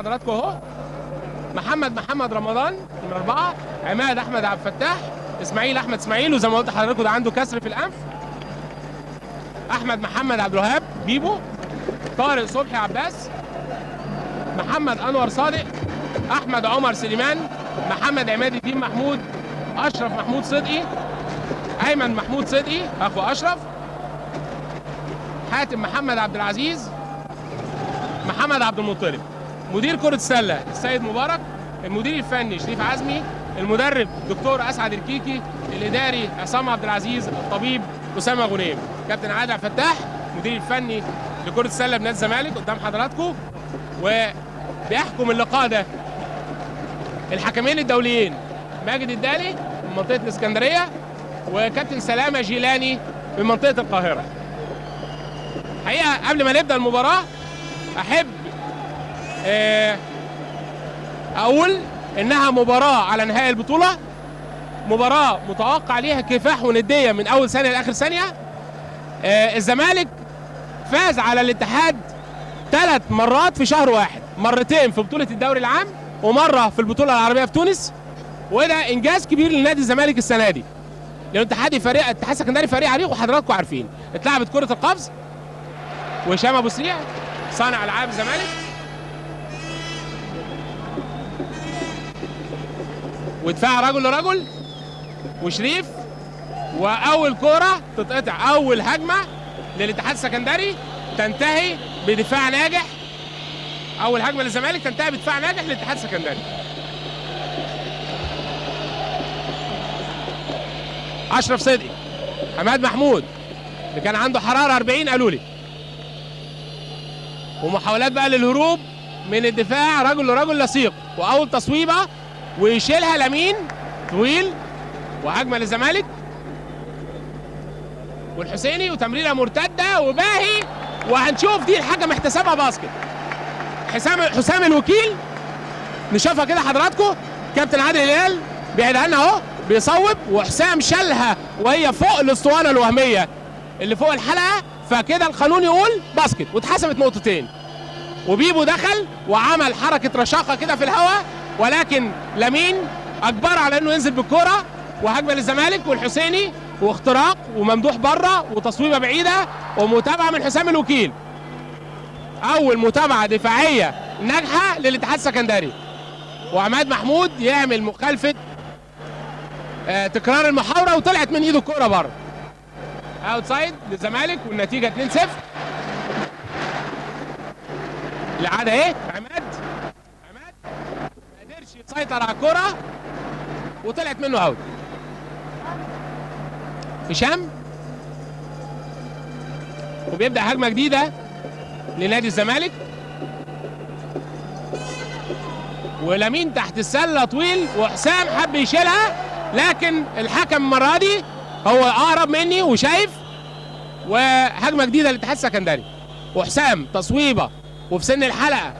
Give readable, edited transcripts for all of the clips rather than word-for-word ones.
حضراتكم اهو محمد رمضان نمرة 4، عماد احمد عبد الفتاح، اسماعيل احمد اسماعيل، وزي ما قلت لحضراتكم ده عنده كسر في الانف. محمد عبد الوهاب بيبو، طارق صبحي عباس، محمد انور صادق، احمد عمر سليمان، محمد عماد الدين محمود، اشرف محمود صدقي، ايمن محمود صدقي اخو اشرف، حاتم محمد عبد العزيز، محمد عبد المطلب. مدير كرة السلة السيد مبارك، المدير الفني شريف عزمي، المدرب دكتور اسعد الكيكي، الاداري عصام عبد العزيز، الطبيب اسامه غنيم، كابتن عادل عبد الفتاح المدير الفني لكرة السلة بنادي الزمالك قدام حضراتكم. وبيحكم اللقاء ده الحكمين الدوليين ماجد الدالي من منطقة الاسكندرية وكابتن سلامة جيلاني من منطقة القاهرة. حقيقة قبل ما نبدأ المباراة أحب أقول إنها مباراة على نهائي البطولة، مباراة متوقع ليها كفاح وندية من أول ثانية لآخر ثانية. الزمالك فاز على الاتحاد 3 مرات في شهر واحد، مرتين في بطولة الدوري العام ومرة في البطولة العربية في تونس، وده إنجاز كبير لنادي الزمالك السنة دي، لأن الاتحاد السكندري فريق عريق وحضراتكم عارفين. اتلعبت كرة القفز وهشام أبو سريع صانع ألعاب الزمالك، ودفاع رجل لرجل وشريف، واول كوره تتقطع، اول هجمه للاتحاد السكندري تنتهي بدفاع ناجح، اول هجمه للزمالك تنتهي بدفاع ناجح للاتحاد السكندري. اشرف صدقي، عماد محمود اللي كان عنده حراره 40 قالوا لي، ومحاولات بقى للهروب من الدفاع رجل لرجل لصيق، واول تصويبه ويشيلها لمين طويل، وهجمه للزمالك والحسيني وتمريره مرتده وباهي، وهنشوف دي الحكم احتسابها باسكت. حسام الوكيل نشوفها كده حضراتكم، كابتن عادل هلال بيعيدها لنا اهو بيصوب، وحسام شالها وهي فوق الاسطوانه الوهميه اللي فوق الحلقه، فكده القانون يقول باسكت واتحسبت نقطتين. وبيبو دخل وعمل حركه رشاقه كده في الهواء، ولكن لمين اجبر على انه ينزل بالكوره، وهجمه للزمالك والحسيني واختراق وممدوح بره وتصويبه بعيده ومتابعه من حسام الوكيل. اول متابعه دفاعيه ناجحه للاتحاد السكندري، وعماد محمود يعمل مخالفه تكرار المحاوره وطلعت من ايده الكوره بره. اوتسايد للزمالك والنتيجه 2-0. العاده ايه؟ عماد ما قدرش يسيطر على الكوره وطلعت منه اوت. هشام وبيبدا هجمه جديده لنادي الزمالك، ولمين تحت السله طويل، وحسام حب يشيلها لكن الحكم المره دي هو اقرب مني وشايف، وهجمه جديده للاتحاد السكندري، وحسام تصويبه وفي سن الحلقه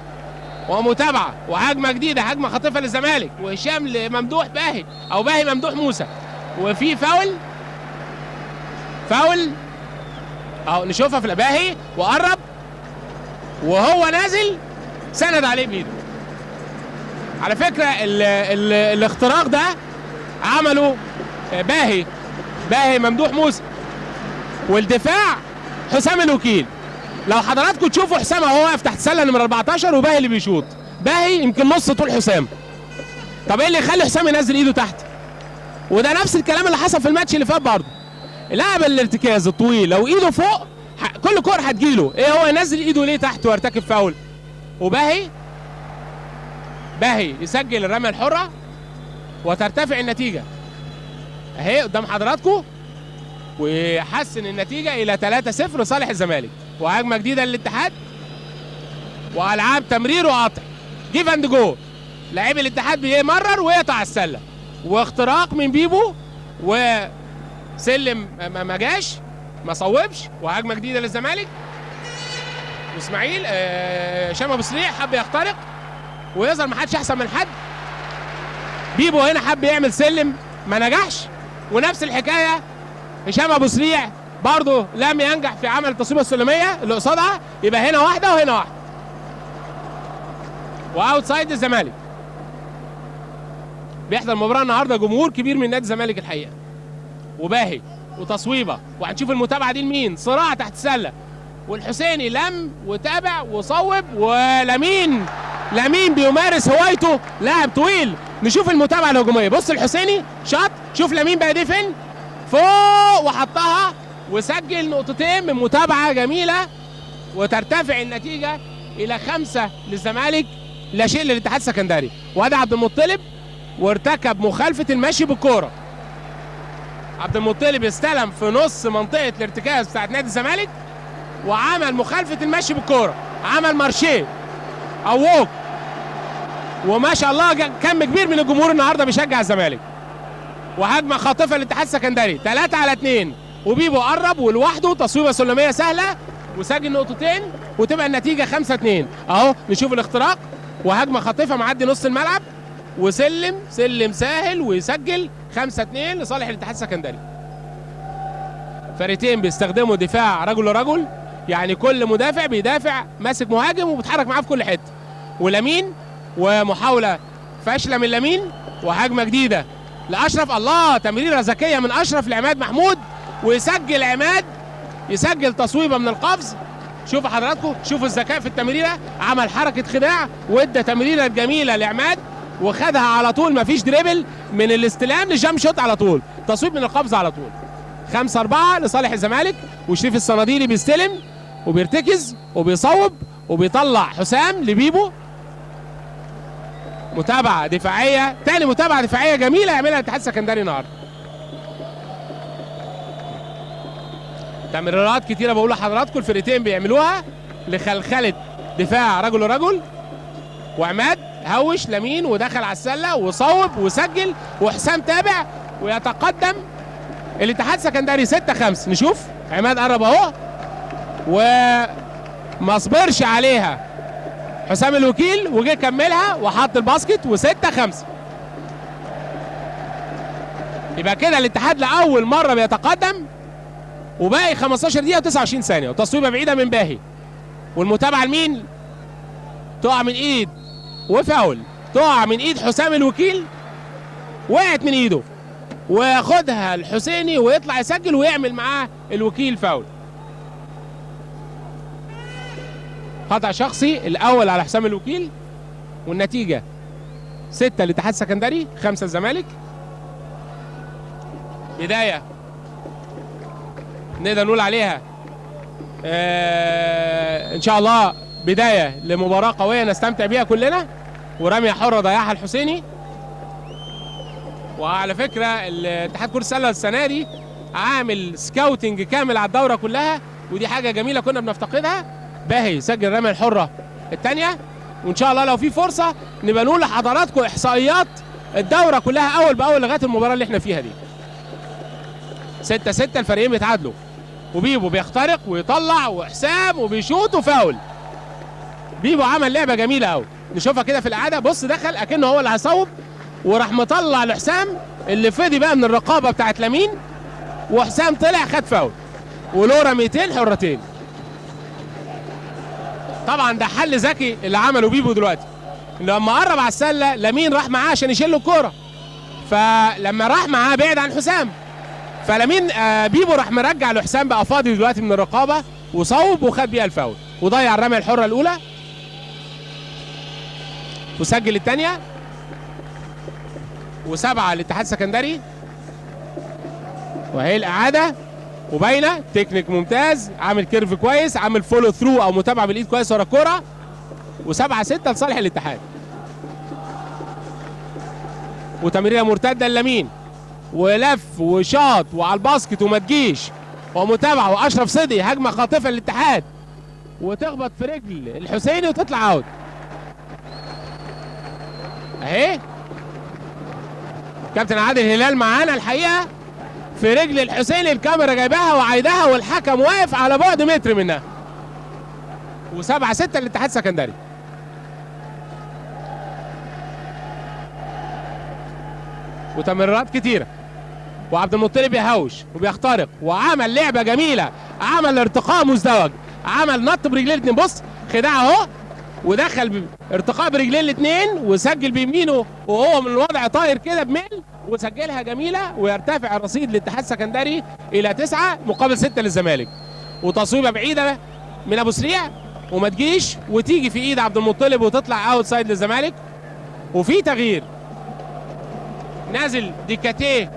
ومتابعه وهجمه جديده، هجمه خاطفه للزمالك، وهشام لممدوح باهي او باهي ممدوح موسى، وفي فاول اهو نشوفها في الاباهي، وقرب وهو نازل سند عليه بايده. على فكره الاختراق ده عمله باهي ممدوح موسى، والدفاع حسام الوكيل. لو حضراتكم تشوفوا حسام وهو واقف تحت سله نمره 14 وباهي اللي بيشوط، باهي يمكن نص طول حسام. طب ايه اللي يخلي حسام ينزل ايده تحت؟ وده نفس الكلام اللي حصل في الماتش اللي فات برضه. لاعب الارتكاز الطويل لو ايده فوق كل كوره هتجيله، ايه هو ينزل ايده ليه تحت ويرتكب فاول؟ وباهي يسجل الرميه الحره وترتفع النتيجه اهي قدام حضراتكم، ويحسن النتيجه الى 3-0 لصالح الزمالك. وهجمه جديده للاتحاد والعاب تمرير وقطع، جيف اند جو، لاعب الاتحاد بيمرر ويقطع السله، واختراق من بيبو وسلم ما جاش ما صوبش، وهجمه جديده للزمالك. واسماعيل هشام ابو سريع حب يخترق ويظهر ما حدش احسن من حد. بيبو هنا حب يعمل سلم ما نجحش، ونفس الحكايه هشام ابو سريع برضه لم ينجح في عمل التصويبه السلميه اللي قصادها. يبقى هنا واحده وهنا واحده. واوت سايد الزمالك. بيحضر المباراه النهارده جمهور كبير من نادي الزمالك الحقيقه. وباهي وتصويبه، وهنشوف المتابعه دي لمين. صراع تحت السله، والحسيني لم وتابع وصوب، ولمين بيمارس هوايته، لاعب طويل. نشوف المتابعه الهجوميه. بص الحسيني شاط، شوف لمين بقى دي فين فوق وحطها وسجل نقطتين من متابعه جميله، وترتفع النتيجه الى 5 للزمالك لا شيء للاتحاد السكندري. وادي عبد المطلب وارتكب مخالفه المشي بالكوره. عبد المطلب استلم في نص منطقه الارتكاز بتاعت نادي الزمالك وعمل مخالفه المشي بالكوره، عمل مارشيه او ووك، وما شاء الله كم كبير من الجمهور النهارده بيشجع الزمالك. وهجمه خاطفه للاتحاد السكندري 3 على 2، وبيبو قرب ولوحده تصويبه سلميه سهله وسجل نقطتين وتبقى النتيجه 5-2. اهو نشوف الاختراق وهجمه خاطفه معدي نص الملعب وسلم ساهل ويسجل 5-2 لصالح الاتحاد السكندري. فريقين بيستخدموا دفاع رجل لرجل، يعني كل مدافع بيدافع ماسك مهاجم وبيتحرك معاه في كل حته. ولمين ومحاوله فاشله من لمين وهجمه جديده لاشرف. الله، تمريره ذكيه من اشرف لعماد محمود، ويسجل عماد، يسجل تصويبه من القفز. شوفوا حضراتكم، شوفوا الذكاء في التمريره، عمل حركه خداع وادى تمريره جميله لعماد وخدها على طول، مفيش دريبل، من الاستلام لجام شوت على طول، تصويب من القفز على طول. 5-4 لصالح الزمالك. وشريف الصناديلي بيستلم وبيرتكز وبيصوب وبيطلع حسام لبيبو. متابعه دفاعيه، تاني متابعه دفاعيه جميله يعملها الاتحاد السكندري النهارده. تمريرات كتيره بقول لحضراتكم الفرقتين بيعملوها لخلخله دفاع رجل لرجل. وعماد هوش لمين ودخل على السله وصوب وسجل، وحسام تابع ويتقدم الاتحاد السكندري 6-5. نشوف عماد قرب اهو وما صبرش عليها حسام الوكيل وجه كملها وحط الباسكت و6-5. يبقى كده الاتحاد لاول مره بيتقدم وباقي 15 دقيقه و29 ثانيه، وتصويبه بعيده من باهي. والمتابعه لمين؟ تقع من ايد وفاول، تقع من ايد حسام الوكيل، وقعت من ايده وياخدها الحسيني ويطلع يسجل ويعمل معاه الوكيل فاول. خطأ شخصي الاول على حسام الوكيل. والنتيجه 6 للاتحاد السكندري 5 الزمالك. بدايه نقدر نقول عليها ان شاء الله بدايه لمباراه قويه نستمتع بيها كلنا. ورميه حره ضيعها الحسيني. وعلى فكره الاتحاد كره السله السنه دي عامل سكاوتنج كامل على الدوره كلها، ودي حاجه جميله كنا بنفتقدها. باهي سجل الرميه الحره الثانيه، وان شاء الله لو في فرصه نبقى نقول لحضراتكم احصائيات الدوره كلها اول باول لغايه المباراه اللي احنا فيها دي. 6-6 الفريقين بيتعادلوا، وبيبو بيخترق ويطلع وحسام وبيشوط وفاول. بيبو عمل لعبه جميله قوي، نشوفها كده في الاعاده. بص دخل اكنه هو اللي هيصوب وراح مطلع لحسام اللي فضي بقى من الرقابه بتاعت لمين، وحسام طلع خد فاول وله رميتين حرتين. طبعا ده حل ذكي اللي عمله بيبو دلوقتي، لما قرب على السله لمين راح معاه عشان يشيل له الكوره، فلما راح معاه بعد عن حسام، فلمين بيبو راح مرجع لحسام بقى فاضي دلوقتي من الرقابه وصوب وخد بيها الفاول وضيع الرميه الحره الاولى وسجل الثانيه. و7 للاتحاد السكندري. وهي الاعاده وباينه تكنيك ممتاز، عامل كيرف كويس، عامل فولو ثرو او متابعه بالايد كويس ورا الكوره. و7-6 لصالح الاتحاد. وتمريره مرتده لمين ولف وشاط وعلى الباسكت وما تجيش، ومتابعه واشرف صدقي هجمه خاطفه للاتحاد وتخبط في رجل الحسيني وتطلع اوت. اهي كابتن عادل هلال معانا الحقيقه في رجل الحسيني، الكاميرا جايباها وعايداها والحكم واقف على بعد متر منها. و7-6 للاتحاد السكندري. وتمريرات كتيره، وعبد المطلب يهوش وبيخترق وعمل لعبه جميله، عمل ارتقاء مزدوج، عمل نط برجليه الاتنين. بص خداع اهو ودخل ارتقاء برجلين الاثنين وسجل بيمينه وهو من الوضع طاير كده بميل وسجلها جميله، ويرتفع الرصيد للاتحاد السكندري الى 9 مقابل 6 للزمالك. وتصويبه بعيده من ابو سريع وما تجيش وتيجي في ايد عبد المطلب وتطلع اوت سايد للزمالك. وفي تغيير، نازل ديكاتيه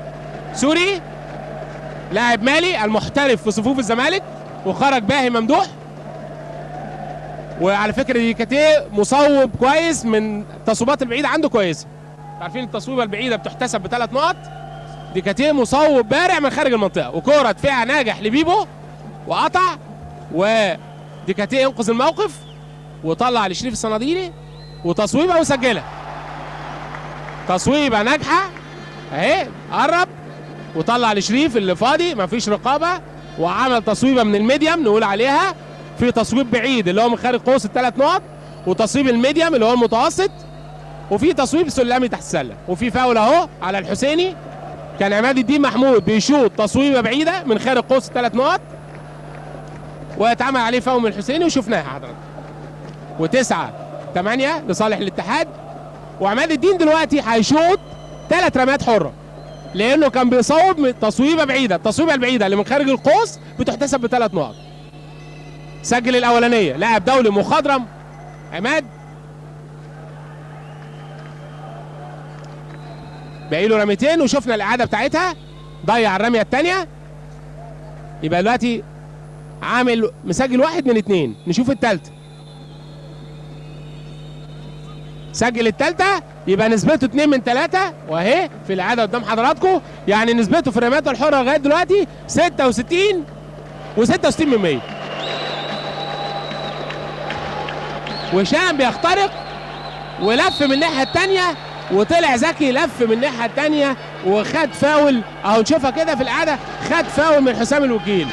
سوري لاعب مالي المحترف في صفوف الزمالك، وخرج باهي ممدوح. وعلى فكره ديكاتيه مصوب كويس، من التصويبات البعيده عنده كويسه. عارفين التصويبه البعيده بتحتسب ب3 نقط. ديكاتيه مصوب بارع من خارج المنطقه، وكوره دفاع ناجح لبيبو وقطع، وديكاتيه ينقذ الموقف وطلع لشريف الصناديلي وتصويبه وسجلها. تصويبه ناجحه اهي، قرب وطلع لشريف اللي فاضي مفيش رقابه، وعمل تصويبه من الميديم نقول عليها. في تصويب بعيد اللي هو من خارج قوس ال3 نقط، وتصويب الميديم اللي هو المتوسط، وفي تصويب سلمي تحت السله. وفي فاول اهو على الحسيني، كان عماد الدين محمود بيشوط تصويبه بعيده من خارج قوس ال3 نقط واتعمل عليه فاول من الحسيني وشفناها حضرتك. و9-8 لصالح الاتحاد. وعماد الدين دلوقتي هيشوط 3 رميات حره لانه كان بيصوب من تصويبه بعيده. التصويبه البعيده اللي من خارج القوس بتحتسب ب3 نقط. سجل الاولانيه لاعب دولي مخضرم عماد، باقي له رميتين وشفنا الاعاده بتاعتها، ضيع الرميه الثانيه. يبقى دلوقتي عامل مسجل 1 من 2. نشوف الثالثه، سجل الثالثه يبقى نسبته 2 من 3، واهي في الاعاده قدام حضراتكم. يعني نسبته في الرميات الحره لغايه دلوقتي 66 و66 من 100. وهشام بيخترق ولف من الناحيه الثانيه، وطلع زكي لف من الناحيه الثانيه وخد فاول اهو، نشوفها كده في الاعاده، خد فاول من حسام الوكيل.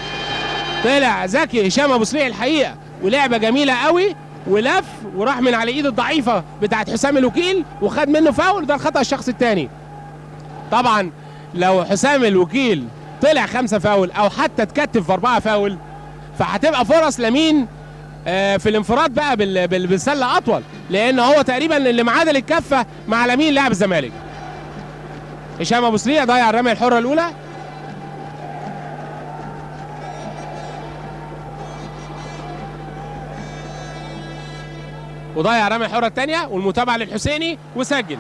طلع زكي هشام ابو سريع الحقيقه، ولعبه جميله قوي، ولف وراح من على ايد الضعيفه بتاعت حسام الوكيل وخد منه فاول. ده الخطا الشخصي الثاني. طبعا لو حسام الوكيل طلع 5 فاول او حتى اتكتف في 4 فاول، فهتبقى فرص لمين في الانفراد بقى بالسله اطول، لان هو تقريبا اللي معادل الكفه مع لمين لاعب الزمالك. هشام ابو سريع ضيع الرميه الحره الاولى، وضيع الرميه الحره الثانيه، والمتابعه للحسيني وسجل.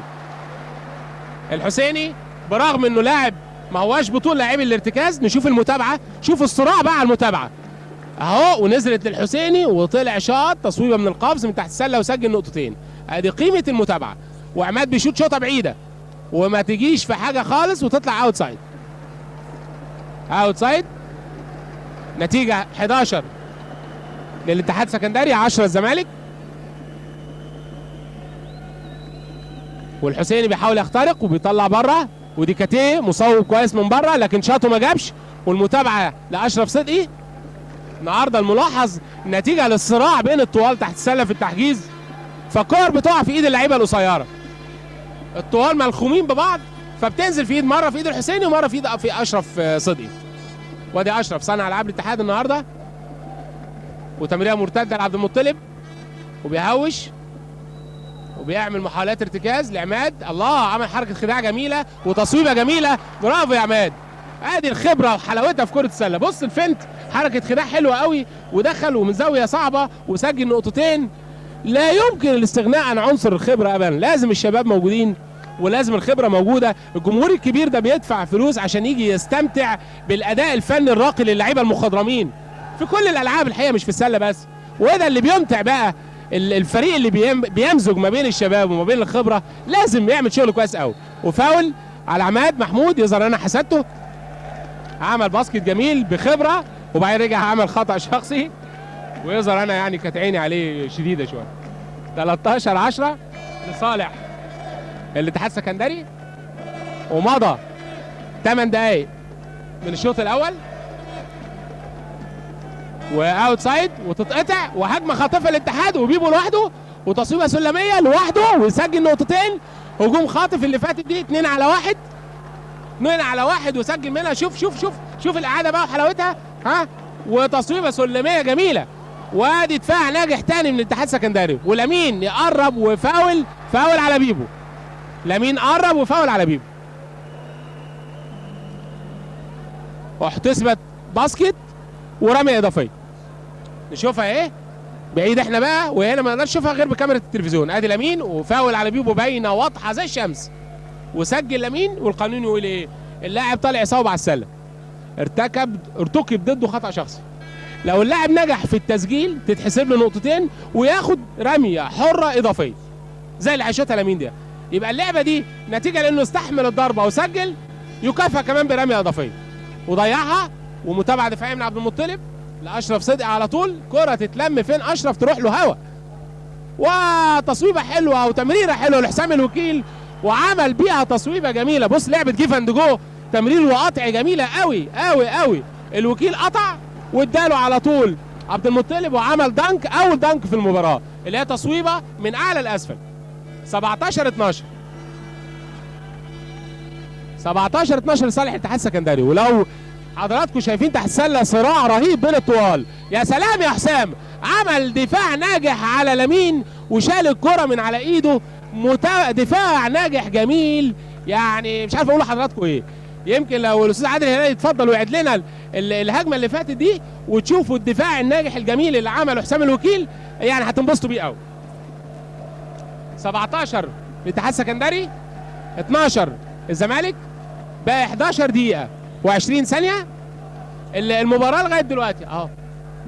الحسيني برغم انه لاعب ما هواش بطول لاعبي الارتكاز. نشوف المتابعه، شوف الصراع بقى على المتابعه اهو، ونزلت للحسيني وطلع شاط تصويبه من القفز من تحت السله وسجل نقطتين. ادي قيمه المتابعه. وعماد بيشوط شوطه بعيده وما تجيش في حاجه خالص وتطلع اوت سايد. اوت سايد. نتيجه 11 للاتحاد السكندري، 10 الزمالك. والحسيني بيحاول يخترق وبيطلع بره، وديكاتيه مصوب كويس من بره لكن شاطه ما جابش. والمتابعه لاشرف صدقي. النهارده الملاحظ نتيجه للصراع بين الطوال تحت السله في التحجيز، فالكور بتقع في ايد اللعيبه القصيره. الطوال ملخومين ببعض، فبتنزل في ايد مره في ايد الحسيني ومره في ايد اشرف صدقي. وادي اشرف صانع العاب الاتحاد النهارده، وتمريره مرتده لعبد المطلب، وبيهوش وبيعمل محاولات ارتكاز لعماد. الله، عمل حركه خداع جميله وتصويبه جميله. برافو يا عماد. ادي الخبره وحلاوتها في كره السله. بص الفنت، حركه خداع حلوه قوي، ودخل ومن زاويه صعبه وسجل نقطتين. لا يمكن الاستغناء عن عنصر الخبره ابدا، لازم الشباب موجودين ولازم الخبره موجوده. الجمهور الكبير ده بيدفع فلوس عشان يجي يستمتع بالاداء الفني الراقي للاعيبه المخضرمين في كل الالعاب الحقيقه، مش في السله بس. وده اللي بيمتع بقى الفريق اللي بيمزج ما بين الشباب وما بين الخبره، لازم يعمل شغل كويس قوي. وفاول على عماد محمود، يظهر انا حسدته، عمل باسكت جميل بخبره وبعدين رجع عمل خطا شخصي، ويظهر انا يعني كانت عيني عليه شديده شويه. 13-10 لصالح الاتحاد السكندري، ومضى 8 دقائق من الشوط الاول، واوت سايد وتتقطع وهجمه خاطفه للاتحاد وبيبو لوحده وتصويبه سلميه لوحده ويسجل نقطتين. هجوم خاطف اللي فاتت دي 2 على 1، 2 على 1 وسجل منها. شوف شوف شوف شوف الاعاده بقى وحلاوتها، ها، وتصويبه سلميه جميله وادي دفاع ناجح تاني من الاتحاد السكندري، ولامين يقرب وفاول، فاول على بيبو. لامين قرب وفاول على بيبو، واحتسبت باسكت ورميه اضافيه. نشوفها ايه بعيد احنا بقى، وهنا ما نقدرش نشوفها غير بكاميرا التلفزيون. ادي لامين وفاول على بيبو باينه واضحه زي الشمس، وسجل لامين. والقانون يقول ايه؟ اللاعب طالع يصوب على السله، ارتكب ضده خطا شخصي. لو اللاعب نجح في التسجيل تتحسب له نقطتين وياخد رميه حره اضافيه زي اللي هيشوطها لامين ده. يبقى اللعبه دي نتيجه لانه استحمل الضربه وسجل يكافئ كمان برميه اضافيه، وضيعها. ومتابعه دفاعيه من عبد المطلب لاشرف صدقي على طول، كره تتلم فين اشرف تروح له هوا، وتصويبه حلوه وتمريره حلوه لحسام الوكيل، وعمل بيها تصويبه جميله. بص لعبه جيف اند جو، تمرير وقطع جميله قوي قوي قوي. الوكيل قطع واداله على طول عبد المطلب، وعمل دنك، اول دنك في المباراه اللي هي تصويبه من اعلى لاسفل. 17-12 17-12 لصالح الاتحاد السكندري. ولو حضراتكم شايفين تحت السله صراع رهيب بين الطوال. يا سلام يا حسام، عمل دفاع ناجح على لامين وشال الكره من على ايده. دفاع ناجح جميل، يعني مش عارف اقول لحضراتكم ايه. يمكن لو الاستاذ عادل هلال يتفضل ويعد لنا الهجمه اللي فاتت دي وتشوفوا الدفاع الناجح الجميل اللي عمله حسام الوكيل، يعني هتنبسطوا بيه قوي. 17 الاتحاد السكندري، 12 الزمالك. بقى 11 دقيقه و20 ثانيه المباراه لغايه دلوقتي اهو.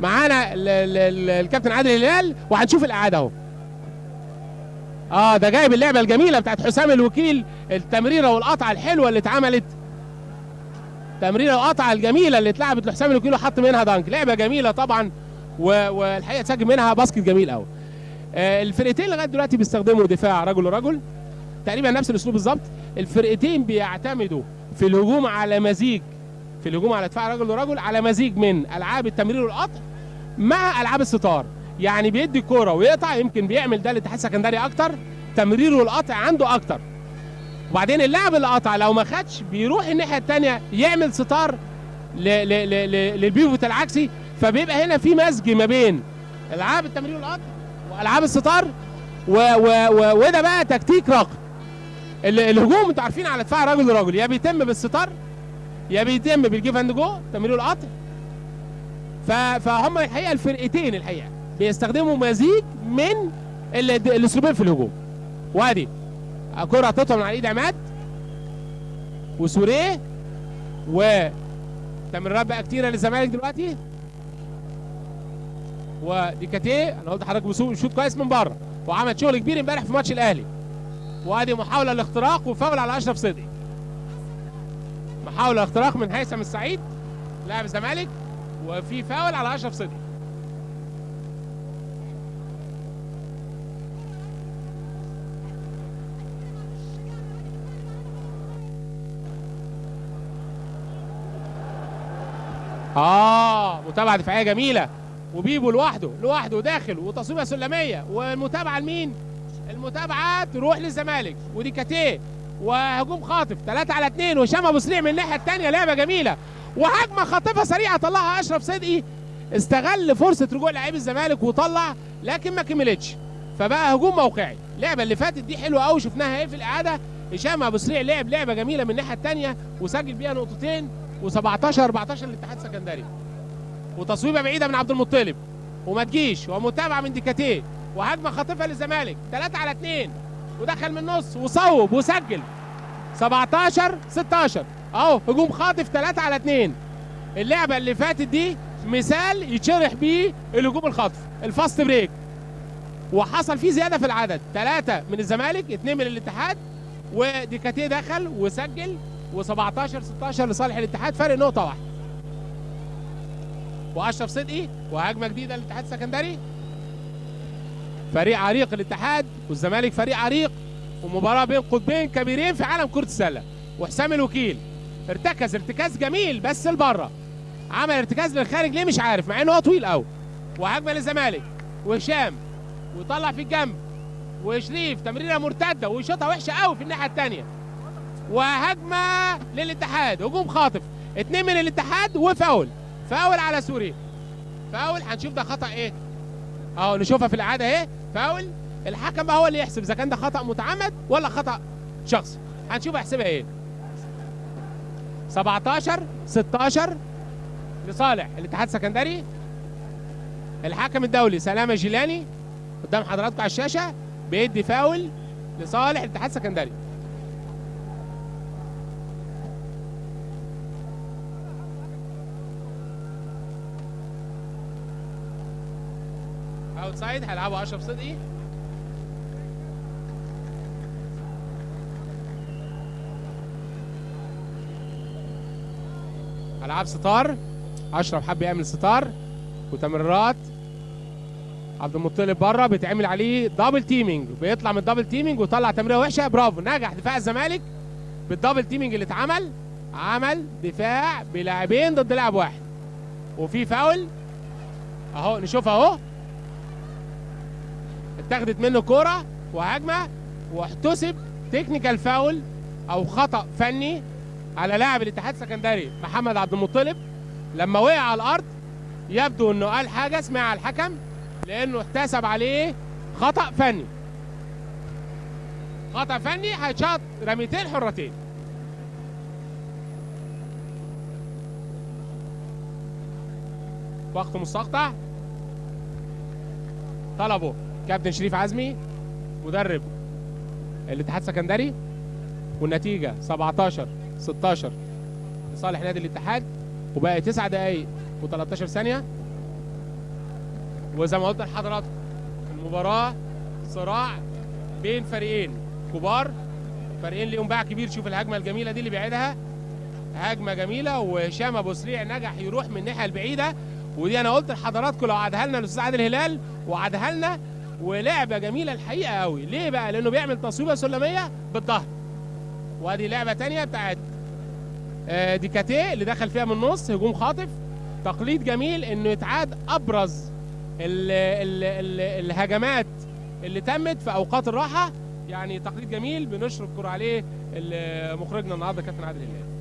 معانا الكابتن عادل هلال وهنشوف الاعاده اهو. ده جايب اللعبه الجميله بتاعت حسام الوكيل، التمريره والقطعه الحلوه اللي اتعملت، التمريره والقطعه الجميله اللي اتلعبت لحسام الوكيل وحط منها دانك. لعبه جميله طبعا، والحقيقه تسجل منها باسكت جميل قوي. الفرقتين لغايه دلوقتي بيستخدموا دفاع رجل ورجل، تقريبا نفس الاسلوب بالظبط. الفرقتين بيعتمدوا في الهجوم على مزيج، في الهجوم على دفاع رجل ورجل، على مزيج من العاب التمرير والقطع مع العاب الستار. يعني بيدي الكوره ويقطع، يمكن بيعمل ده الاتحاد السكندري اكتر، تمرير والقطع عنده اكتر. وبعدين اللاعب اللي قطع لو ما خدش بيروح الناحيه الثانيه يعمل ستار للبيفوت العكسي. فبيبقى هنا في مزج ما بين العاب التمرير والقطع والعاب الستار، وده بقى تكتيك راقي. الهجوم انتوا عارفين على دفاع رجل لرجل، يا بيتم بالستار يا بيتم بالجيف اند جو تمرير والقطع. فهم الحقيقه الفرقتين الحقيقه بيستخدموا مزيج من الاسلوبين في الهجوم. وادي كره هتطلع من على ايد عماد وسوريه، وتمريرات بقى كتيره للزمالك دلوقتي. ودي كاتيه، انا قلت لحضرتك بيشوط كويس من بره وعمل شغل كبير امبارح في ماتش الاهلي. وادي محاوله لاختراق وفاول على اشرف صدقي. محاوله اختراق من هيثم السعيد لاعب الزمالك، وفي فاول على اشرف صدقي. متابعه دفاعيه جميله، وبيبو لوحده داخل، وتصويبه سلميه. والمتابعه لمين؟ المتابعه تروح للزمالك، ودي كاتيه، وهجوم خاطف 3 على 2، وهشام ابو سريع من الناحيه الثانيه. لعبه جميله وهجمه خاطفه سريعه طلعها اشرف صدقي، استغل فرصه رجوع لاعبي الزمالك وطلع، لكن ما كملتش، فبقى هجوم موقعي. اللعبه اللي فاتت دي حلوه قوي، شفناها ايه في الاعاده. هشام ابو سريع لعب لعبه جميله من الناحيه الثانيه وسجل بيها نقطتين، و17-14 للاتحاد السكندري. وتصويبه بعيده من عبد المطلب وما تجيش، ومتابعه من ديكاتيه، وهجمه خاطفه للزمالك 3 على 2، ودخل من النص وصوب وسجل. 17-16 اهو، هجوم خاطف 3 على 2. اللعبه اللي فاتت دي مثال يتشرح بيه الهجوم الخاطف، الفاست بريك، وحصل فيه زياده في العدد، 3 من الزمالك 2 من الاتحاد، وديكاتيه دخل وسجل، و17-16 لصالح الاتحاد، فرق نقطه واحده. واشرف صدقي وهجمه جديده للاتحاد السكندري. فريق عريق الاتحاد والزمالك فريق عريق، ومباراه بين قطبين كبيرين في عالم كره السله. وحسام الوكيل ارتكز ارتكاز جميل بس لبره، عمل ارتكاز للخارج ليه مش عارف، مع انه هو طويل قوي. وهجمه للزمالك، وهشام وطلع في الجنب، وشريف تمريره مرتده ويشوطها وحشه قوي في الناحيه الثانيه. وهجمه للاتحاد، هجوم خاطف 2 من الاتحاد، وفاول على سوري. فاول، هنشوف ده خطا ايه، اهو نشوفها في الاعاده اهي، فاول. الحكم بقى هو اللي يحسب اذا كان ده خطا متعمد ولا خطا شخصي. هنشوف هيحسبها ايه. 17-16 لصالح الاتحاد السكندري. الحكم الدولي سلامة جيلاني قدام حضراتكم على الشاشه بيدي فاول لصالح الاتحاد السكندري. اوت سايد هيلعبوا اشرف صدقي. العاب ستار، اشرف حب يعمل ستار وتمريرات. عبد المطلب بره بيتعمل عليه دبل تيمينج، بيطلع من الدبل تيمينج وطلع تمريره وحشه. برافو، نجح دفاع الزمالك بالدبل تيمينج اللي اتعمل. عمل دفاع بلاعبين ضد لاعب واحد وفي فاول اهو، نشوفها اهو. اتاخدت منه كوره وهجمه واحتسب تكنيكال فاول او خطا فني على لاعب الاتحاد السكندري محمد عبد المطلب. لما وقع على الارض يبدو انه قال حاجه سمعها الحكم لانه احتسب عليه خطا فني. خطا فني هيتشاط رميتين حرتين. وقت مستقطع طلبه كابتن شريف عزمي مدرب الاتحاد السكندري، والنتيجه 17-16 لصالح نادي الاتحاد، وبقى 9 دقايق و13 ثانيه. وزي ما قلت لحضراتكم المباراه صراع بين فريقين كبار، فريقين ليهم باع كبير. شوف الهجمه الجميله دي اللي بيعيدها، هجمه جميله، وهشام ابو سريع نجح يروح من الناحيه البعيده. ودي انا قلت لحضراتكم لو عادها لنا الاستاذ عادل هلال وعادها لنا، ولعبه جميله الحقيقه قوي. ليه بقى؟ لانه بيعمل تصويبه سلميه بالظهر. وادي لعبه ثانيه بتاعت ديكاتيه اللي دخل فيها من النص، هجوم خاطف. تقليد جميل انه يتعاد ابرز الهجمات اللي تمت في اوقات الراحه، يعني تقليد جميل بنشكر عليه مخرجنا النهارده كابتن عادل هلال.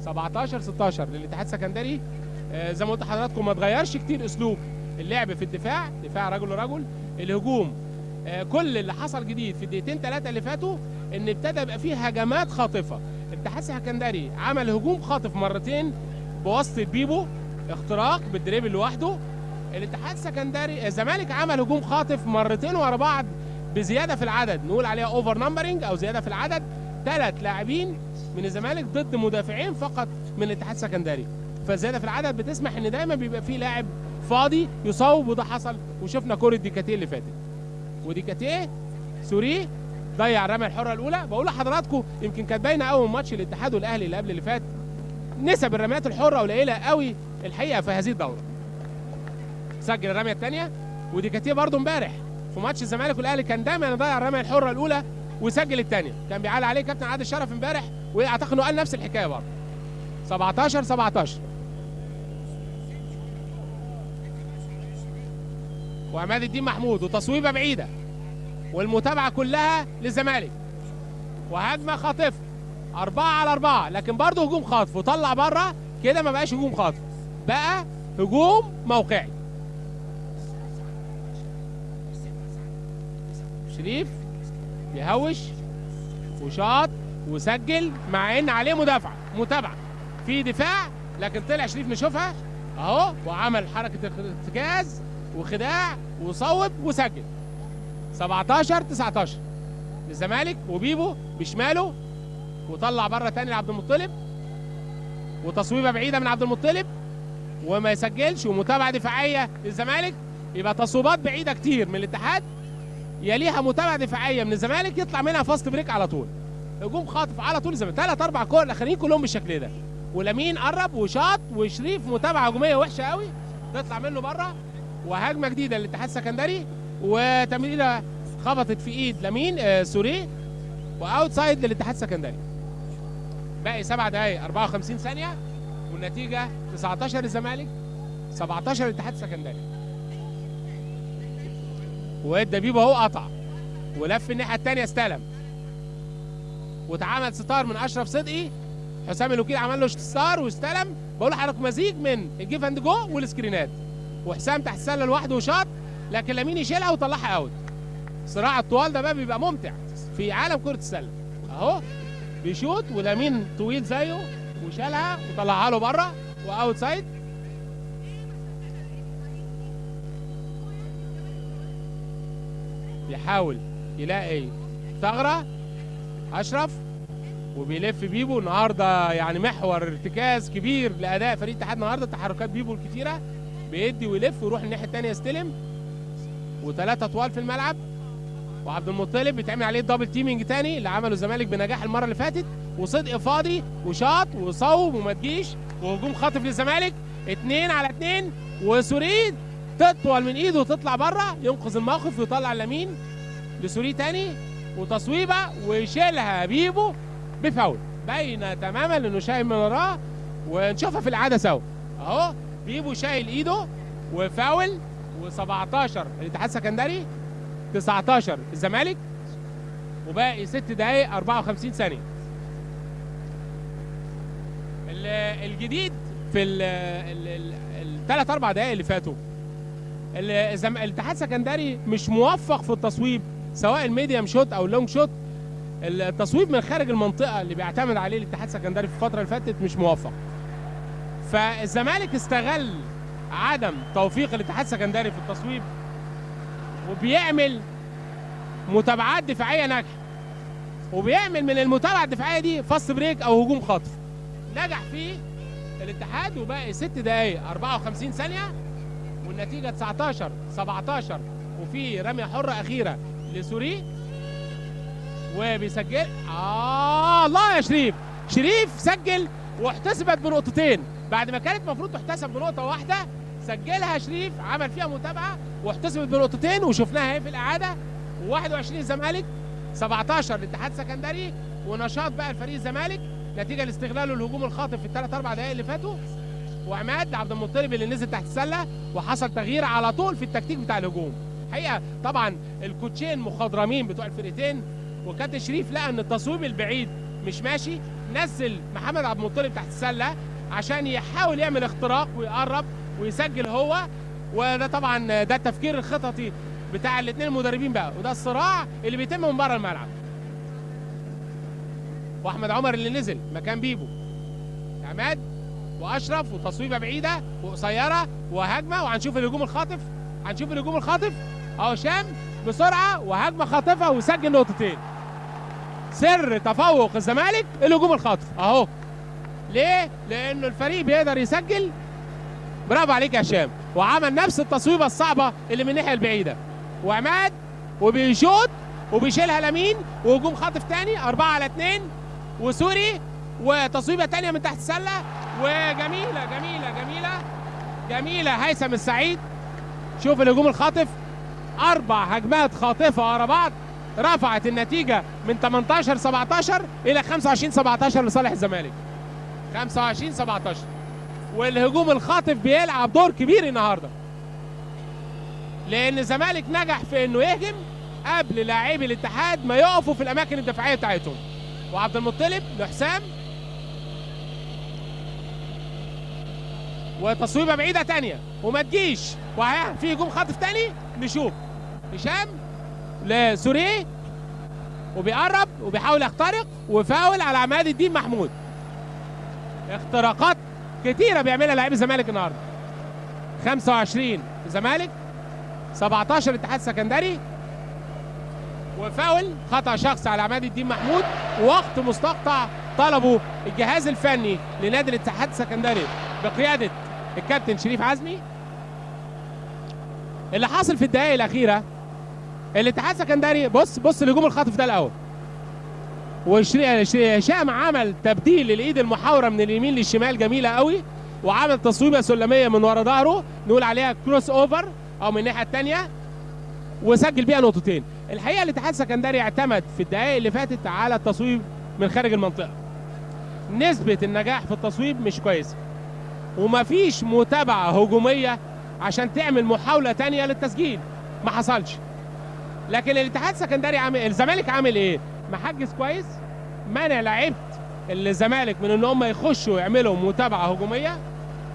17-16 للاتحاد السكندري. زي ما قلت لحضراتكم ما اتغيرش كتير اسلوب اللعب في الدفاع، دفاع رجل لرجل. الهجوم كل اللي حصل جديد في الدقيقتين 3 اللي فاتوا ان ابتدى يبقى فيه هجمات خاطفه. الاتحاد السكندري عمل هجوم خاطف مرتين بواسطه بيبو، اختراق بالدريبل لوحده. الاتحاد السكندري الزمالك عمل هجوم خاطف مرتين ورا بعض بزياده في العدد، نقول عليها اوفر نمبرنج او زياده في العدد. 3 لاعبين من الزمالك ضد مدافعين فقط من الاتحاد السكندري، فزياده في العدد بتسمح ان دايما بيبقى فيه لاعب فاضي يصوب، وده حصل. وشفنا كوره ديكاتيه اللي فاتت، وديكاتيه سوري ضيع الرميه الحره الاولى. بقول لحضراتكم يمكن كانت باينه قوي ماتش الاتحاد والاهلي اللي قبل اللي فات، نسب الرميات الحره قليله قوي الحقيقه في هذه الدوره. سجل الرميه الثانيه، وديكاتيه برضه امبارح في ماتش الزمالك والاهلي كان دايما يضيع الرميه الحره الاولى ويسجل الثانيه. كان بيعلق عليه كابتن عادل شرف امبارح، واعتقد انه قال نفس الحكايه برضه. 17-17 وعماد الدين محمود، وتصويبه بعيده، والمتابعه كلها للزمالك، وهجمه خاطفه 4-على-4، لكن برضه هجوم خاطف وطلع بره. كده ما بقاش هجوم خاطف، بقى هجوم موقعي. شريف يهوش وشاط وسجل مع ان عليه متابعه في دفاع، لكن طلع شريف نشوفها اهو وعمل حركه ارتكاز وخداع وصوب وسجل. 17-19 للزمالك، وبيبو بشماله وطلع بره تاني لعبد المطلب، وتصويبه بعيده من عبد المطلب وما يسجلش، ومتابعه دفاعيه للزمالك. يبقى تصويبات بعيده كتير من الاتحاد، يليها متابعه دفاعيه من الزمالك، يطلع منها فاست بريك على طول. هجوم خاطف على طول الزمالك، 3-4 كور الاخرين كلهم بالشكل ده. ولمين قرب وشاط، وشريف متابعه هجوميه وحشه قوي تطلع منه بره. وهجمه جديده للاتحاد السكندري، وتمريره خبطت في ايد لمين سوري، واوت سايد للاتحاد السكندري. باقي 7 دقائق 54 ثانيه، والنتيجه 19 للزمالك 17 للاتحاد السكندري. وادى بيبو اهو قطع ولف الناحيه الثانيه، استلم واتعمل ستار من اشرف صدقي. حسام الوكيل عمل له ستار واستلم. بقول لحضرتك مزيج من الجيف اند جو والسكرينات، وحسام تحت السله لوحده وشاط لكن لامين يشيلها ويطلعها اوت. صراع الطوال ده بقى بيبقى ممتع في عالم كرة السلة. اهو بيشوط ولامين طويل زيه وشالها وطلعها له بره واوت سايد. بيحاول يلاقي ثغرة أشرف وبيلف بيبو النهارده، يعني محور ارتكاز كبير لأداء فريق الاتحاد النهارده. تحركات بيبو الكتيرة بيدي ويلف ويروح الناحية التانية يستلم، وثلاثة طوال في الملعب. وعبد المطلب بيتعمل عليه الدبل تيمينج تاني اللي عمله الزمالك بنجاح المرة اللي فاتت، وصدق فاضي وشاط وصوب وما تجيش، وهجوم خاطف للزمالك 2 على 2 وسوريد تطول من ايده وتطلع بره ينقذ الموقف ويطلع لامين لسوري تاني وتصويبه ويشيلها بيبو بفاول. باينه تماما انه شايل من وراه، ونشوفها في العاده سوا. اهو بيبو شايل ايده وفاول. و17 الاتحاد السكندري، 19 الزمالك، وباقي 6 دقايق 54 ثانيه. الجديد في الثلاث 4 دقايق اللي فاتوا، الاتحاد السكندري مش موفق في التصويب، سواء الميديم شوت او اللونج شوت. التصويب من خارج المنطقه اللي بيعتمد عليه الاتحاد السكندري في الفتره اللي فاتت مش موفق. فالزمالك استغل عدم توفيق الاتحاد السكندري في التصويب وبيعمل متابعات دفاعيه ناجحه، وبيعمل من المتابعه الدفاعيه دي فاست بريك او هجوم خاطف. نجح فيه الاتحاد، وباقي 6 دقايق 54 ثانيه والنتيجه 19 17. وفي رميه حره اخيره لسوري وبيسجل. الله يا شريف، شريف سجل واحتسبت بنقطتين بعد ما كانت المفروض تحتسب بنقطه واحده. سجلها شريف، عمل فيها متابعه واحتسبت بنقطتين وشفناها اهي في الاعاده. و21 الزمالك 17 الاتحاد السكندري. ونشاط بقى الفريق الزمالك نتيجه لاستغلاله الهجوم الخاطف في الثلاث 4 دقائق اللي فاتوا. وعماد عبد المطلب اللي نزل تحت السله وحصل تغيير على طول في التكتيك بتاع الهجوم. حقيقه طبعا الكوتشين مخضرمين بتوع الفرقتين، وكابتن شريف لقى ان التصويب البعيد مش ماشي، نزل محمد عبد المطلب تحت السله عشان يحاول يعمل اختراق ويقرب ويسجل هو. وده طبعا ده التفكير الخططي بتاع الاثنين المدربين بقى، وده الصراع اللي بيتم من بره الملعب. واحمد عمر اللي نزل مكان بيبو، عماد واشرف، وتصويبه بعيده وقصيره وهجمه. وهنشوف الهجوم الخاطف، هنشوف الهجوم الخاطف اهو. هشام بسرعه وهجمه خاطفه وسجل نقطتين. سر تفوق الزمالك الهجوم الخاطف اهو. ليه؟ لانه الفريق بيقدر يسجل. برافو عليك يا هشام. وعمل نفس التصويبه الصعبه اللي من الناحيه البعيده. وعماد وبيشوط وبيشيلها لامين، وهجوم خاطف تاني 4 على 2 وسوري، وتصويبه تانيه من تحت السله. وجميله جميله جميله جميله هيثم السعيد. شوف الهجوم الخاطف، 4 هجمات خاطفه ورا بعض رفعت النتيجه من 18 17 الى 25 17 لصالح الزمالك. 25 17. والهجوم الخاطف بيلعب دور كبير النهارده، لان الزمالك نجح في انه يهجم قبل لاعبي الاتحاد ما يقفوا في الاماكن الدفاعيه بتاعتهم. وعبد المطلب لحسام، وتصويبه بعيده تانيه وما تجيش، وفي هجوم خاطف تاني. نشوف هشام لسوري وبيقرب وبيحاول يخترق، وفاول على عماد الدين محمود. اختراقات كتيره بيعملها لاعبي الزمالك النهارده. 25 الزمالك 17 الاتحاد السكندري. وفاول خطأ شخص على عماد الدين محمود، ووقت مستقطع طلبه الجهاز الفني لنادي الاتحاد السكندري بقياده الكابتن شريف عزمي. اللي حاصل في الدقائق الاخيره، الاتحاد السكندري بص الهجوم الخاطف ده الاول، وهشام عمل تبديل للايد المحاوره من اليمين للشمال جميله قوي، وعمل تصويبه سلميه من ورا ظهره نقول عليها كروس اوفر او من الناحيه الثانيه، وسجل بيها نقطتين. الحقيقه الاتحاد السكندري اعتمد في الدقائق اللي فاتت على التصويب من خارج المنطقه. نسبه النجاح في التصويب مش كويسه، ومفيش متابعه هجوميه عشان تعمل محاوله ثانيه للتسجيل، ما حصلش. لكن الاتحاد السكندري الزمالك عامل ايه؟ محجز كويس، منع لعيبه الزمالك من ان هم يخشوا يعملوا متابعه هجوميه،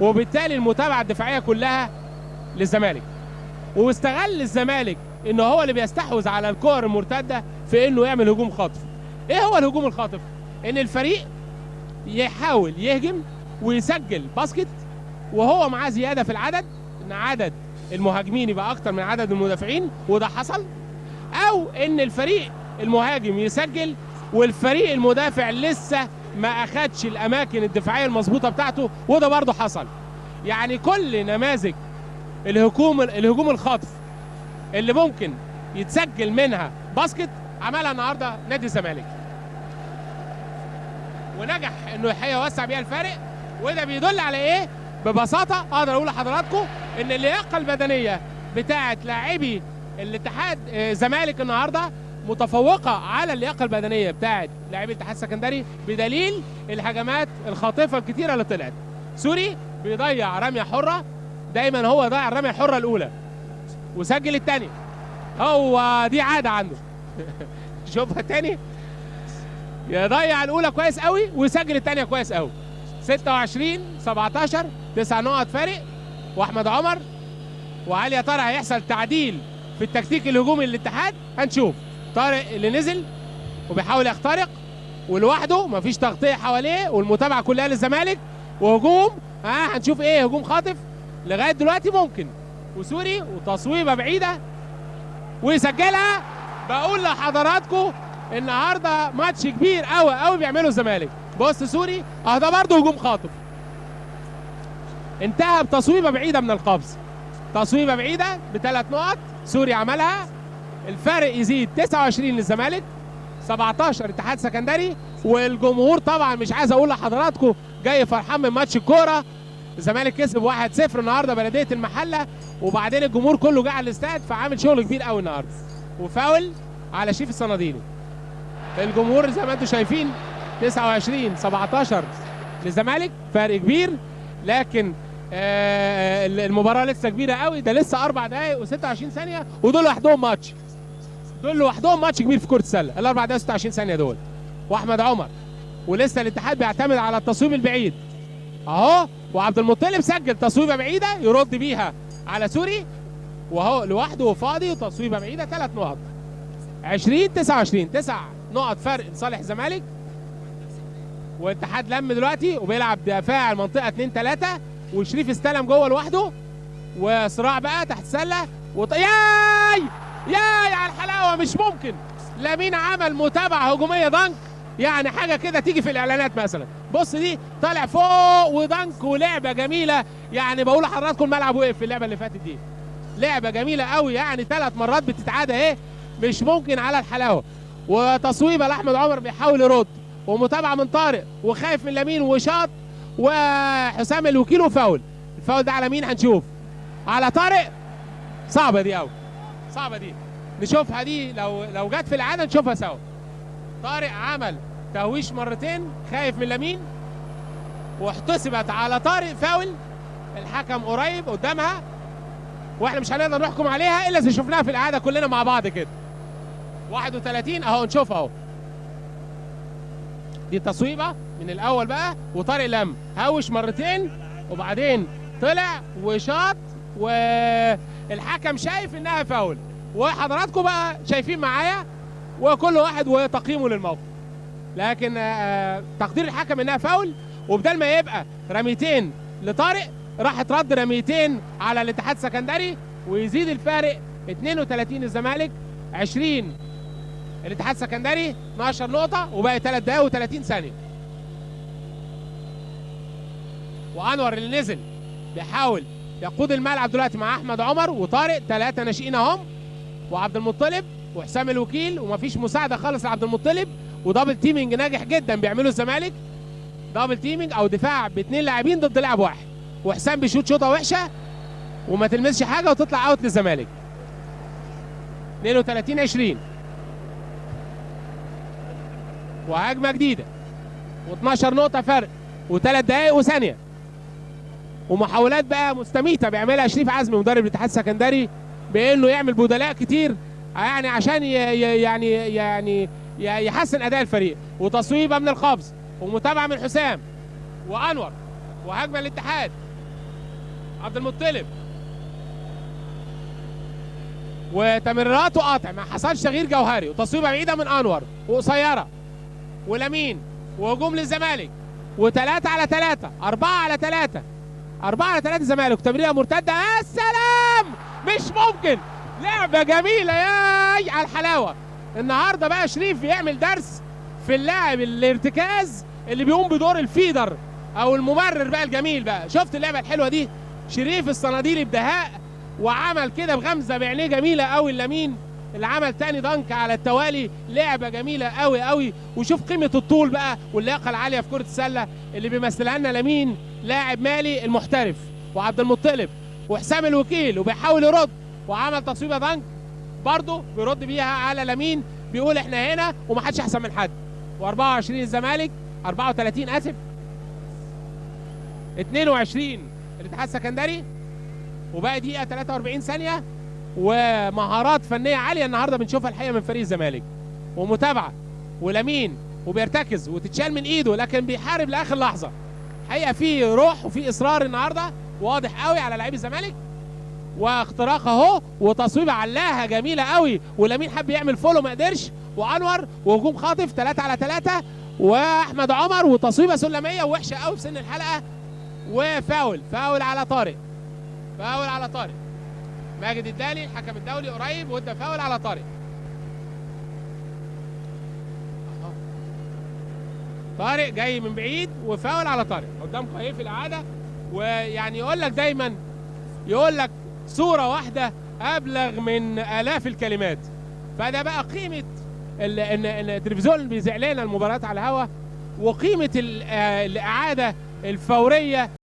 وبالتالي المتابعه الدفاعيه كلها للزمالك. واستغل الزمالك ان هو اللي بيستحوذ على الكور المرتده في انه يعمل هجوم خاطف. ايه هو الهجوم الخاطف؟ ان الفريق يحاول يهجم ويسجل باسكت وهو معاه زياده في العدد، ان عدد المهاجمين يبقى اكتر من عدد المدافعين، وده حصل. او ان الفريق المهاجم يسجل والفريق المدافع لسه ما اخدش الاماكن الدفاعيه المظبوطه بتاعته، وده برضه حصل. يعني كل نماذج الهجوم الخاطف اللي ممكن يتسجل منها باسكت عملها النهارده نادي الزمالك، ونجح انه يوسع بيها الفارق. وده بيدل على ايه؟ ببساطه اقدر اقول لحضراتكم ان اللياقه البدنيه بتاعه لاعبي الاتحاد الزمالك النهارده متفوقه على اللياقه البدنيه بتاعه لاعبي الاتحاد السكندري، بدليل الهجمات الخاطفه الكتيره اللي طلعت. سوري بيضيع رميه حره، دايما هو ضيع الرميه الحره الاولى وسجل الثانيه، هو دي عاده عنده. شوفها تاني، يضيع الاولى كويس قوي ويسجل الثانيه كويس قوي. 26 17 9 نقط فارق. واحمد عمر، وهل يا ترى هيحصل تعديل في التكتيك الهجومي للاتحاد؟ هنشوف. طارق اللي نزل وبيحاول يخترق ولوحده، مفيش تغطيه حواليه والمتابعه كلها للزمالك، وهجوم هنشوف ايه. هجوم خاطف لغايه دلوقتي ممكن، وسوري وتصويبه بعيده ويسجلها. بقول لحضراتكم النهارده ماتش كبير قوي قوي بيعمله الزمالك. بص سوري ده برضه هجوم خاطف، انتهى بتصويبه بعيده من القفز، تصويبه بعيده بثلاث نقط سوري عملها. الفارق يزيد 29 للزمالك 17 اتحاد سكندري. والجمهور طبعا مش عايز اقول لحضراتكم جاي فرحان من ماتش الكوره. الزمالك كسب 1-0 النهارده بلديه المحله، وبعدين الجمهور كله جه على الاستاد، فعامل شغل كبير قوي النهارده. وفاول على شريف الصناديلي. الجمهور زي ما انتم شايفين 29 17 للزمالك، فرق كبير. لكن المباراه لسه كبيره قوي، ده لسه 4 دقائق و26 ثانيه، ودول لوحدهم ماتش، دول لوحدهم ماتش كبير في كره السله. الاربع دقائق و26 ثانيه دول. واحمد عمر، ولسه الاتحاد بيعتمد على التصويب البعيد اهو، وعبد المطلب سجل تصويبه بعيده يرد بيها على سوري، وهو لوحده فاضي وتصويبه بعيده. 3 نقط 20 29 9 نقط فرق لصالح الزمالك. والاتحاد لم دلوقتي وبيلعب دفاع المنطقه 2 3، وشريف استلم جوه لوحده، وصراع بقى تحت السله ياي على الحلاوه. مش ممكن لامين عمل متابعه هجوميه دنك، يعني حاجه كده تيجي في الاعلانات مثلا. بص دي طالع فوق ودنك ولعبه جميله. يعني بقول لحضراتكم الملعب وقف في اللعبه اللي فاتت دي، لعبه جميله قوي، يعني 3 مرات بتتعاد اهي، مش ممكن على الحلاوه. وتصويبه لاحمد عمر بيحاول يرد، ومتابعه من طارق وخايف من لامين وشاط، وحسام الوكيل وفاول. الفاول ده على مين؟ هنشوف على طارق. صعبه دي قوي، صعبه دي، نشوفها دي لو جت في العاده نشوفها سوا. طارق عمل تهويش مرتين خايف من لامين، واحتسبت على طارق فاول. الحكم قريب قدامها، واحنا مش هنقدر نحكم عليها الا اذا شفناها في الاعاده كلنا مع بعض كده. 31 اهو، نشوفها اهو. دي تصويبه من الاول بقى، وطارق لم هوش مرتين وبعدين طلع وشاط، والحكم شايف انها فاول، وحضراتكم بقى شايفين معايا، وكل واحد وتقييمه للموقف. لكن تقدير الحكم انها فاول، وبدل ما يبقى رميتين لطارق راحت رد رميتين على الاتحاد السكندري، ويزيد الفارق 32 الزمالك 20 الاتحاد السكندري. 12 نقطة وباقي 3 دقايق و30 ثانية. وانور اللي نزل بيحاول يقود الملعب دلوقتي مع احمد عمر وطارق، 3 ناشئين اهم، وعبد المطلب وحسام الوكيل، ومفيش مساعدة خالص لعبد المطلب. ودبل تيمينج ناجح جدا بيعمله الزمالك، دبل تيمينج او دفاع ب2 لاعبين ضد لاعب واحد، وحسام بيشوط شوطة وحشة وما تلمسش حاجة وتطلع اوت للزمالك. 32 20 وهجمه جديده، و12 نقطه فرق، و3 دقائق وثانيه، ومحاولات بقى مستميته بيعملها شريف عزمي مدرب الاتحاد السكندري بانه يعمل بدلاء كتير، يعني عشان يعني يحسن اداء الفريق. وتصويبه من القفز ومتابعه من حسام وانور، وهجمه للاتحاد. عبد المطلب وتمريرات وقاطع، ما حصلش تغيير جوهري، وتصويبه بعيده من انور وقصيره ولمين، وهجوم للزمالك، و3 على 3 4 على 3 4 على 3 الزمالك، تمريره مرتده. يا سلام، مش ممكن، لعبه جميله ياي على الحلاوه. النهارده بقى شريف بيعمل درس في اللاعب الارتكاز اللي بيقوم بدور الفيدر او الممرر بقى الجميل بقى. شفت اللعبه الحلوه دي؟ شريف الصناديلي بدهاء، وعمل كده بغمزه بعينيه جميله قوي اللمين اللي عمل تاني دنك على التوالي. لعبه جميله قوي قوي. وشوف قيمه الطول بقى واللياقه العاليه في كره السله اللي بيمثلها لنا لمين، لاعب مالي المحترف، وعبد المطلب وحسام الوكيل، وبيحاول يرد وعمل تصويبه دنك برضه بيرد بيها على لمين، بيقول احنا هنا ومحدش احسن من حد. و24 الزمالك، 34 اسف، 22 الاتحاد السكندري، وباقي دقيقه 43 ثانيه. ومهارات فنيه عاليه النهارده بنشوفها الحقيقه من فريق الزمالك، ومتابعه ولمين، وبيرتكز وتتشال من ايده لكن بيحارب لاخر لحظه. الحقيقه في روح وفي اصرار النهارده واضح قوي على لعيب الزمالك، واختراق اهو، وتصويبه علاها جميله قوي، ولمين حب يعمل فولو ما قدرش، وانور، وهجوم خاطف 3 على 3 واحمد عمر، وتصويبه سلميه وحشه قوي في سن الحلقه، وفاول على طارق، فاول على طارق. ماجد الدالي الحكم الدولي قريب وادى فاول على طارق. طارق جاي من بعيد وفاول على طارق قدامكم اهي في الاعاده. ويعني يقول لك دايما، يقول لك صوره واحده ابلغ من الاف الكلمات. فده بقى قيمه ان التلفزيون بيذيع لنا المباريات على الهواء، وقيمه الاعاده الفوريه